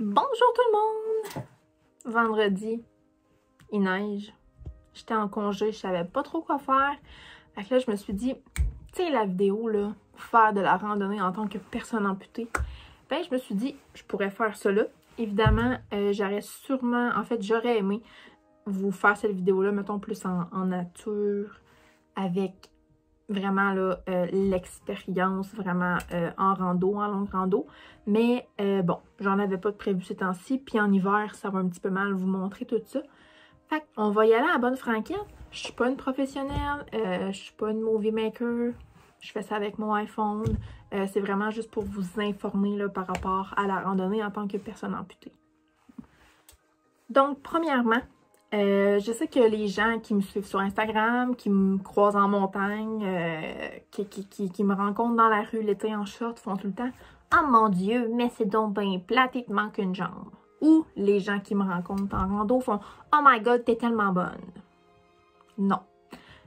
Bonjour tout le monde! Vendredi, il neige. J'étais en congé, je savais pas trop quoi faire. Fait que là, je me suis dit, tu sais, la vidéo, là, faire de la randonnée en tant que personne amputée. Ben, je me suis dit, je pourrais faire ça là. Évidemment, j'aurais aimé vous faire cette vidéo-là, mettons, plus en nature, avec vraiment là l'expérience vraiment en rando, en longue rando. Mais bon, j'en avais pas de prévu ces temps-ci. Puis en hiver, ça va un petit peu mal vous montrer tout ça. Fait qu'on va y aller à la bonne franquette. Je suis pas une professionnelle, je suis pas une movie maker. Je fais ça avec mon iPhone. C'est vraiment juste pour vous informer là, par rapport à la randonnée en tant que personne amputée. Donc, premièrement, je sais que les gens qui me suivent sur Instagram, qui me croisent en montagne, qui me rencontrent dans la rue l'été en short, font tout le temps « Oh mon Dieu, mais c'est donc bien plate, il te manque une jambe. » Ou les gens qui me rencontrent en rando font « Oh my God, t'es tellement bonne. » Non.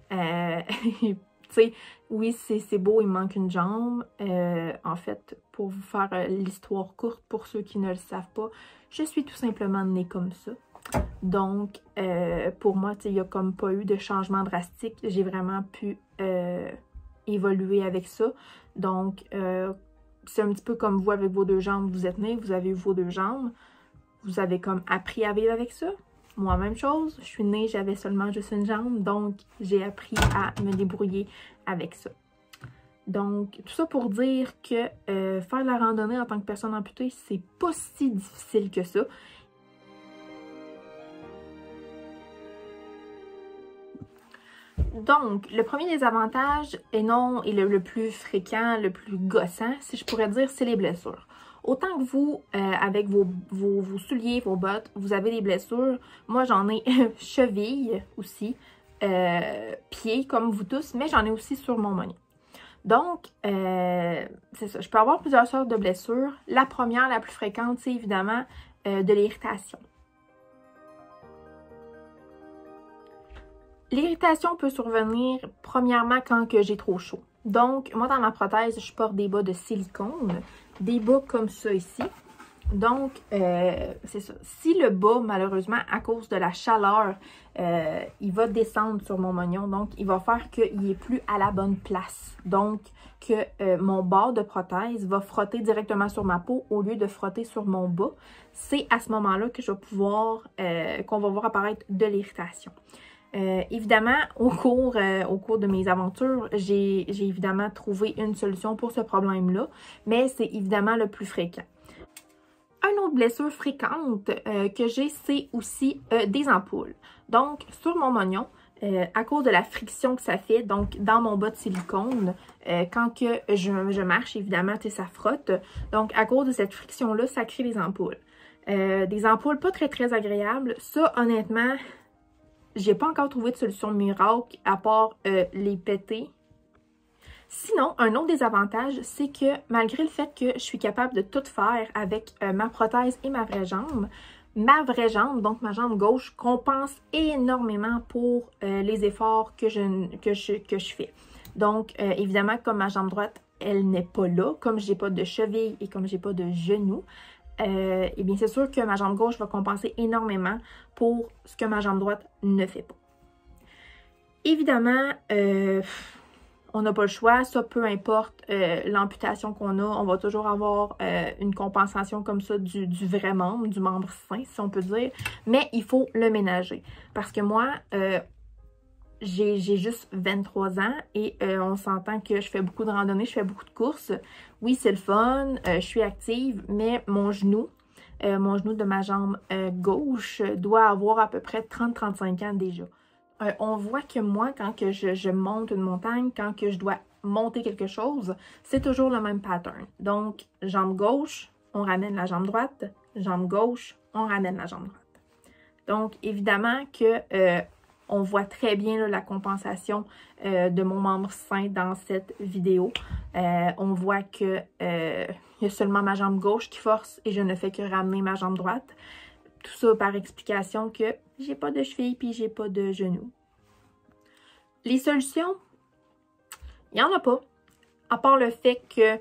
Tu sais, oui, c'est beau, il me manque une jambe. En fait, pour vous faire l'histoire courte, pour ceux qui ne le savent pas, je suis tout simplement née comme ça. Donc, pour moi, il n'y a comme pas eu de changement drastique. J'ai vraiment pu évoluer avec ça. Donc, c'est un petit peu comme vous avec vos deux jambes. Vous êtes né, vous avez eu vos deux jambes. Vous avez comme appris à vivre avec ça. Moi, même chose. Je suis née, j'avais seulement juste une jambe. Donc, j'ai appris à me débrouiller avec ça. Donc, tout ça pour dire que faire de la randonnée en tant que personne amputée, c'est pas si difficile que ça. Donc, le premier des avantages, et le plus fréquent, le plus gossant, si je pourrais dire, c'est les blessures. Autant que vous, avec vos souliers, vos bottes, vous avez des blessures, moi j'en ai cheville aussi, pieds comme vous tous, mais j'en ai aussi sur mon moignon. Donc, c'est ça, je peux avoir plusieurs sortes de blessures. La première, la plus fréquente, c'est évidemment de l'irritation. L'irritation peut survenir premièrement quand j'ai trop chaud. Donc, moi, dans ma prothèse, je porte des bas de silicone, des bas comme ça ici. Donc, c'est ça. Si le bas, malheureusement, à cause de la chaleur, il va descendre sur mon moignon, donc il va faire qu'il n'est plus à la bonne place. Donc, que mon bas de prothèse va frotter directement sur ma peau au lieu de frotter sur mon bas. C'est à ce moment-là que je vais pouvoir, qu'on va voir apparaître de l'irritation. Évidemment, au cours de mes aventures, j'ai évidemment trouvé une solution pour ce problème-là, mais c'est évidemment le plus fréquent. Une autre blessure fréquente que j'ai, c'est aussi des ampoules. Donc, sur mon moignon, à cause de la friction que ça fait, donc dans mon bas de silicone, quand que je marche, évidemment, ça frotte. Donc, à cause de cette friction-là, ça crée des ampoules. Des ampoules pas très agréables. Ça, honnêtement, j'ai pas encore trouvé de solution miracle à part les péter. Sinon, un autre des avantages, c'est que malgré le fait que je suis capable de tout faire avec ma prothèse et ma vraie jambe, donc ma jambe gauche, compense énormément pour les efforts que je fais. Donc, évidemment, comme ma jambe droite, elle n'est pas là, comme j'ai pas de cheville et comme j'ai pas de genou, eh bien, c'est sûr que ma jambe gauche va compenser énormément pour ce que ma jambe droite ne fait pas. Évidemment, on n'a pas le choix. Ça, peu importe l'amputation qu'on a, on va toujours avoir une compensation comme ça du vrai membre, du membre sain, si on peut dire. Mais il faut le ménager. Parce que moi, j'ai juste 23 ans et on s'entend que je fais beaucoup de randonnées, je fais beaucoup de courses. Oui, c'est le fun, je suis active, mais mon genou de ma jambe gauche doit avoir à peu près 30-35 ans déjà. On voit que moi, quand que je monte une montagne, quand que je dois monter quelque chose, c'est toujours le même pattern. Donc, jambe gauche, on ramène la jambe droite, jambe gauche, on ramène la jambe droite. Donc, évidemment que on voit très bien là, la compensation de mon membre sain dans cette vidéo. On voit que il y a seulement ma jambe gauche qui force et je ne fais que ramener ma jambe droite. Tout ça par explication que j'ai pas de cheville puis j'ai pas de genou. Les solutions, il n'y en a pas. À part le fait que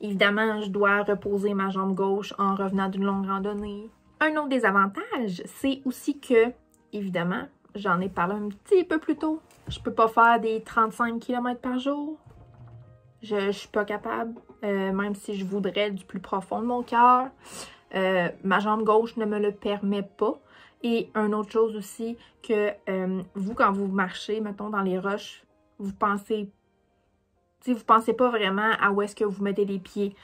Évidemment, je dois reposer ma jambe gauche en revenant d'une longue randonnée. Un autre désavantage, c'est aussi que, évidemment, j'en ai parlé un petit peu plus tôt, je peux pas faire des 35 km par jour. Je suis pas capable, même si je voudrais du plus profond de mon cœur. Ma jambe gauche ne me le permet pas. Et une autre chose aussi, que vous, quand vous marchez, mettons, dans les roches, vous pensez pas vraiment à où est-ce que vous mettez les pieds.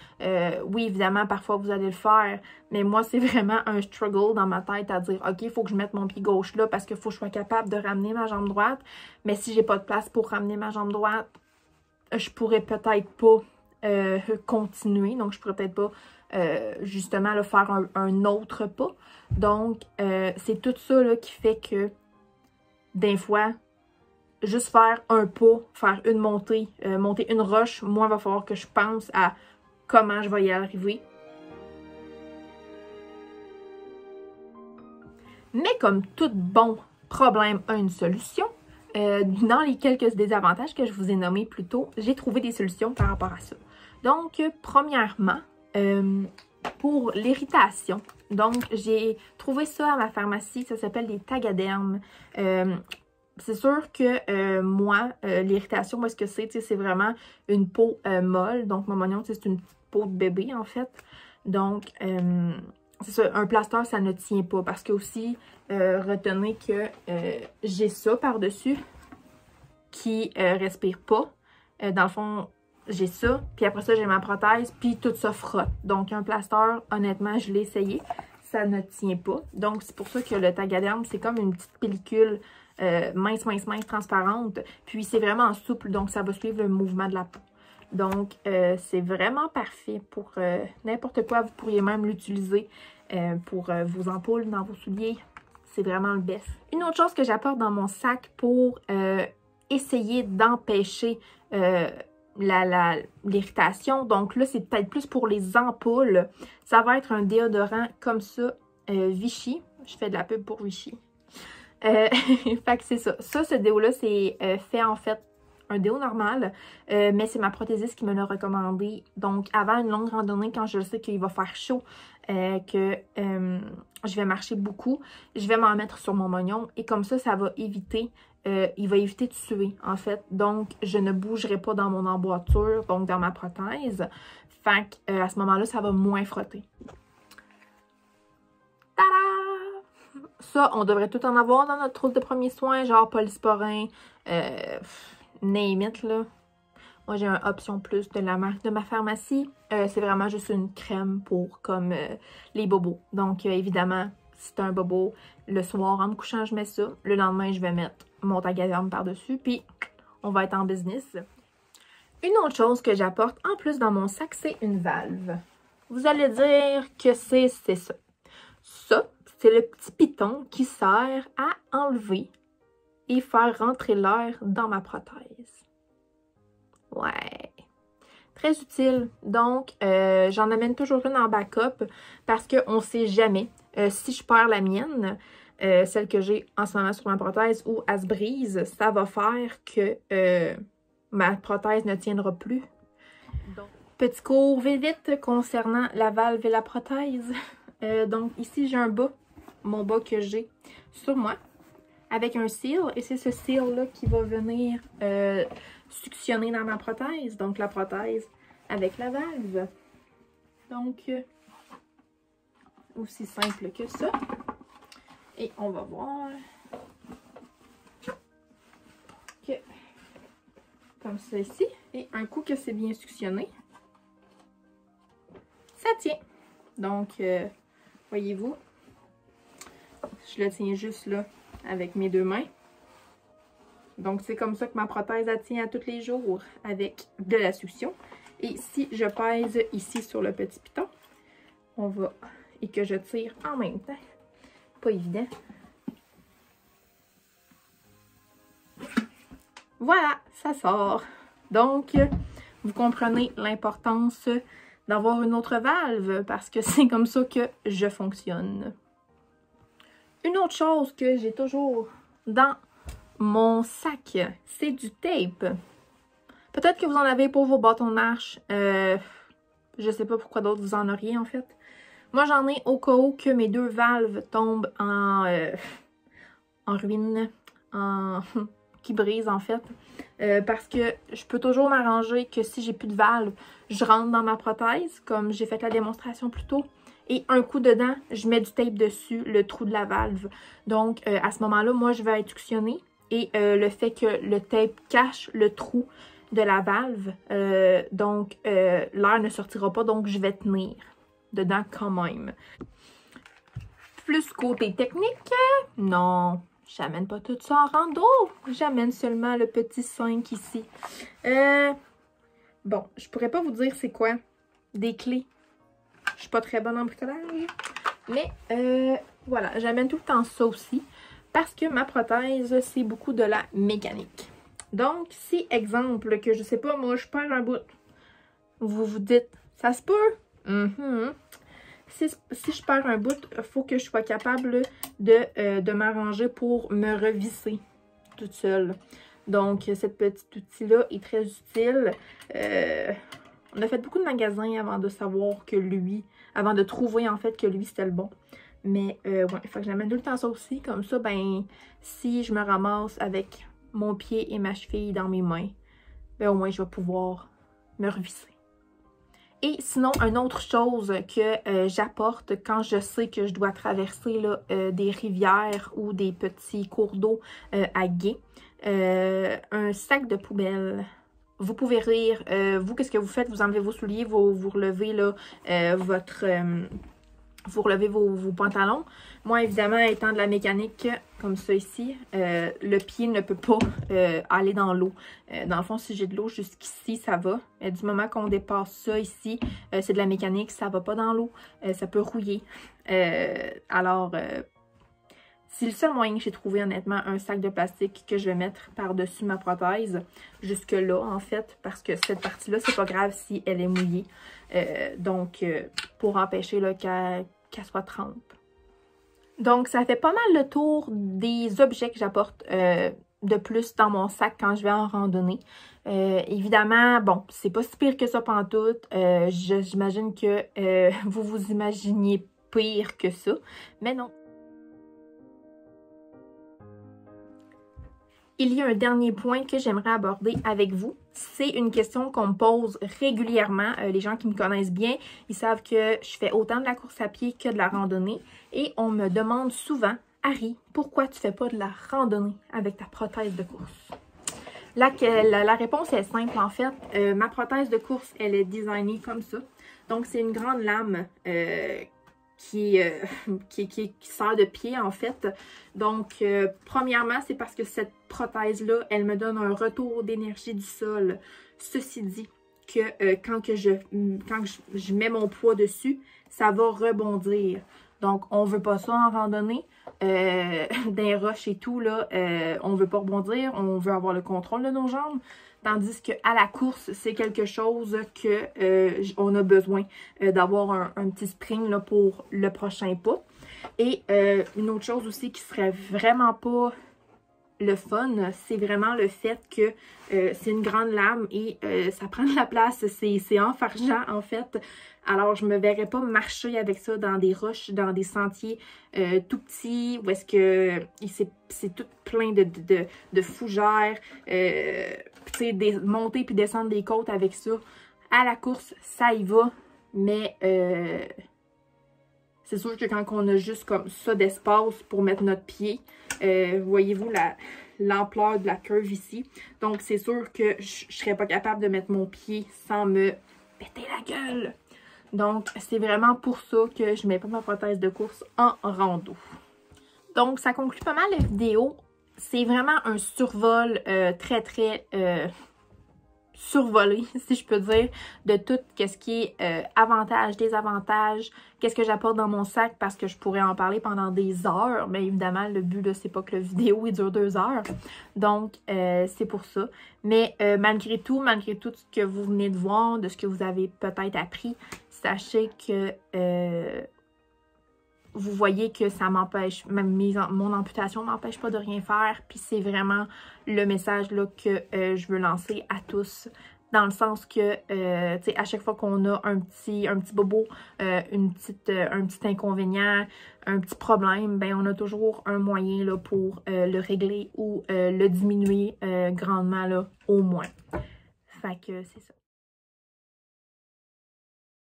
Oui, évidemment, parfois vous allez le faire, mais moi, c'est vraiment un struggle dans ma tête à dire, OK, il faut que je mette mon pied gauche là parce qu'il faut que je sois capable de ramener ma jambe droite. Mais si j'ai pas de place pour ramener ma jambe droite, je pourrais peut-être pas continuer. Donc, je pourrais peut-être pas justement là, faire un autre pas. Donc, c'est tout ça là, qui fait que des fois, juste faire un pas, faire une montée, monter une roche, moi, il va falloir que je pense à comment je vais y arriver. Mais comme tout bon problème a une solution, dans les quelques désavantages que je vous ai nommés plus tôt, j'ai trouvé des solutions par rapport à ça. Donc, premièrement, pour l'irritation, donc j'ai trouvé ça à ma pharmacie, ça s'appelle des Tagaderm. C'est sûr que moi, l'irritation, moi, ce que c'est vraiment une peau molle. Donc, mon oignon, c'est une peau de bébé, en fait. Donc, c'est ça, un plaster, ça ne tient pas. Parce que aussi, retenez que j'ai ça par-dessus qui respire pas. Dans le fond, j'ai ça. Puis après ça, j'ai ma prothèse. Puis tout ça frotte. Donc, un plaster, honnêtement, je l'ai essayé. Ça ne tient pas. Donc, c'est pour ça que le Tagaderm, c'est comme une petite pellicule mince, transparente. Puis, c'est vraiment souple. Donc, ça va suivre le mouvement de la peau. Donc, c'est vraiment parfait pour n'importe quoi. Vous pourriez même l'utiliser pour vos ampoules dans vos souliers. C'est vraiment le best. Une autre chose que j'apporte dans mon sac pour essayer d'empêcher l'irritation. Donc là, c'est peut-être plus pour les ampoules. Ça va être un déodorant comme ça, Vichy. Je fais de la pub pour Vichy. Fait que c'est ça. Ça, ce déo-là, c'est fait en fait un déo normal, mais c'est ma prothésiste qui me l'a recommandé. Donc, avant une longue randonnée, quand je sais qu'il va faire chaud, que je vais marcher beaucoup, je vais m'en mettre sur mon moignon et comme ça va éviter, il va éviter de suer, en fait. Donc, je ne bougerai pas dans mon emboîture, donc dans ma prothèse. Fait que, à ce moment-là, ça va moins frotter. Tada! Ça, on devrait tout en avoir dans notre trousse de premiers soins, genre polysporin, name it, là. Moi, j'ai un Option Plus de la marque de ma pharmacie. C'est vraiment juste une crème pour comme les bobos. Donc, évidemment, si c'est un bobo, le soir, en me couchant, je mets ça. Le lendemain, je vais mettre mon Tagaderm par-dessus. Puis, on va être en business. Une autre chose que j'apporte en plus dans mon sac, c'est une valve. Vous allez dire que c'est ça. Ça, c'est le petit piton qui sert à enlever et faire rentrer l'air dans ma prothèse. Ouais, très utile. Donc, j'en amène toujours une en backup parce qu'on ne sait jamais si je perds la mienne, celle que j'ai en ce moment sur ma prothèse, ou elle se brise, ça va faire que ma prothèse ne tiendra plus. Donc, petit cours vite concernant la valve et la prothèse. Donc, ici, j'ai un bas, mon bas que j'ai sur moi, avec un seal. Et c'est ce seal-là qui va venir suctionner dans ma prothèse. Donc, la prothèse avec la valve. Donc, aussi simple que ça. Et on va voir que, comme ça ici. Et un coup que c'est bien suctionné, ça tient. Donc, voyez-vous, je le tiens juste là avec mes deux mains. Donc, c'est comme ça que ma prothèse elle tient à tous les jours avec de la succion. Et si je pèse ici sur le petit piton, on va, et que je tire en même temps, pas évident. Voilà, ça sort. Donc, vous comprenez l'importance d'avoir une autre valve parce que c'est comme ça que je fonctionne. Une autre chose que j'ai toujours dans mon sac, c'est du tape. Peut-être que vous en avez pour vos bâtons de marche. Je sais pas pourquoi d'autres vous en auriez en fait. Moi j'en ai au cas où que mes 2 valves tombent en ruine, qui brisent en fait. Parce que je peux toujours m'arranger que si j'ai plus de valve, je rentre dans ma prothèse, comme j'ai fait la démonstration plus tôt. Et un coup dedans, je mets du tape dessus, le trou de la valve. Donc, à ce moment-là, moi, je vais inductionner. Et le fait que le tape cache le trou de la valve, donc l'air ne sortira pas, donc je vais tenir dedans quand même. Plus côté technique, non, j'amène pas tout ça en rando. J'amène seulement le petit 5 ici. Bon, je pourrais pas vous dire c'est quoi. Des clés. Je suis pas très bonne en bricolage. Mais voilà, j'amène tout le temps ça aussi. Parce que ma prothèse, c'est beaucoup de la mécanique. Donc, si, exemple, que je sais pas, moi, je perds un bout. Vous vous dites, ça se peut? Si je perds un bout, il faut que je sois capable de m'arranger pour me revisser toute seule. Donc, cette petite outil-là est très utile. On a fait beaucoup de magasins avant de savoir que lui, avant de trouver en fait que lui c'était le bon. Mais ouais, il faut que j'amène tout le temps ça aussi. Comme ça, ben, si je me ramasse avec mon pied et ma cheville dans mes mains, ben au moins je vais pouvoir me revisser. Et sinon, une autre chose que j'apporte quand je sais que je dois traverser là, des rivières ou des petits cours d'eau à gué, un sac de poubelle. Vous pouvez rire, vous, qu'est-ce que vous faites? Vous enlevez vos souliers, vous relevez là, vous relevez vos pantalons. Moi, évidemment, étant de la mécanique comme ça ici, le pied ne peut pas aller dans l'eau. Dans le fond, si j'ai de l'eau jusqu'ici, ça va. Du moment qu'on dépasse ça ici, c'est de la mécanique, ça va pas dans l'eau. Ça peut rouiller. Alors, c'est le seul moyen que j'ai trouvé, honnêtement, un sac de plastique que je vais mettre par-dessus ma prothèse. Jusque-là, en fait, parce que cette partie-là, c'est pas grave si elle est mouillée. Donc, pour empêcher qu'elle soit trempe. Donc, ça fait pas mal le tour des objets que j'apporte de plus dans mon sac quand je vais en randonnée. Évidemment, bon, c'est pas si pire que ça pantoute. J'imagine que vous vous imaginiez pire que ça, mais non. Il y a un dernier point que j'aimerais aborder avec vous. C'est une question qu'on me pose régulièrement. Les gens qui me connaissent bien, ils savent que je fais autant de la course à pied que de la randonnée. Et on me demande souvent, Harry, pourquoi tu fais pas de la randonnée avec ta prothèse de course? La réponse est simple en fait. Ma prothèse de course, elle est designée comme ça. Donc c'est une grande lame qui sert de pied en fait. Donc premièrement, c'est parce que cette prothèse-là, elle me donne un retour d'énergie du sol. Ceci dit, que quand je mets mon poids dessus, ça va rebondir. Donc, on veut pas ça en randonnée. Des roches et tout, là, on veut pas rebondir. On veut avoir le contrôle de nos jambes. Tandis qu'à la course, c'est quelque chose que on a besoin d'avoir un petit spring là, pour le prochain pas. Et une autre chose aussi qui serait vraiment pas le fun, c'est vraiment le fait que c'est une grande lame et ça prend de la place, c'est enfargeant en fait. Alors je me verrais pas marcher avec ça dans des roches, dans des sentiers tout petits, où est-ce que c'est tout plein de fougères, tu sais, monter puis descendre des côtes avec ça. À la course, ça y va, mais c'est sûr que quand on a juste comme ça d'espace pour mettre notre pied, voyez-vous l'ampleur de la curve ici. Donc, c'est sûr que je serais pas capable de mettre mon pied sans me péter la gueule. Donc, c'est vraiment pour ça que je mets pas ma prothèse de course en rando. Donc, ça conclut pas mal la vidéo. C'est vraiment un survol très survolé, si je peux dire, de tout ce qui est avantages, désavantages, qu'est-ce que j'apporte dans mon sac, parce que je pourrais en parler pendant des heures, mais évidemment, le but, là, c'est pas que la vidéo, il dure 2 heures, donc c'est pour ça. Mais malgré tout ce que vous venez de voir, de ce que vous avez peut-être appris, sachez que vous voyez que ça m'empêche, même mon amputation m'empêche pas de rien faire. Puis c'est vraiment le message là, que je veux lancer à tous. Dans le sens que, tu sais, à chaque fois qu'on a un petit bobo, un petit inconvénient, un petit problème, ben on a toujours un moyen là, pour le régler ou le diminuer grandement là, au moins. Fait que c'est ça.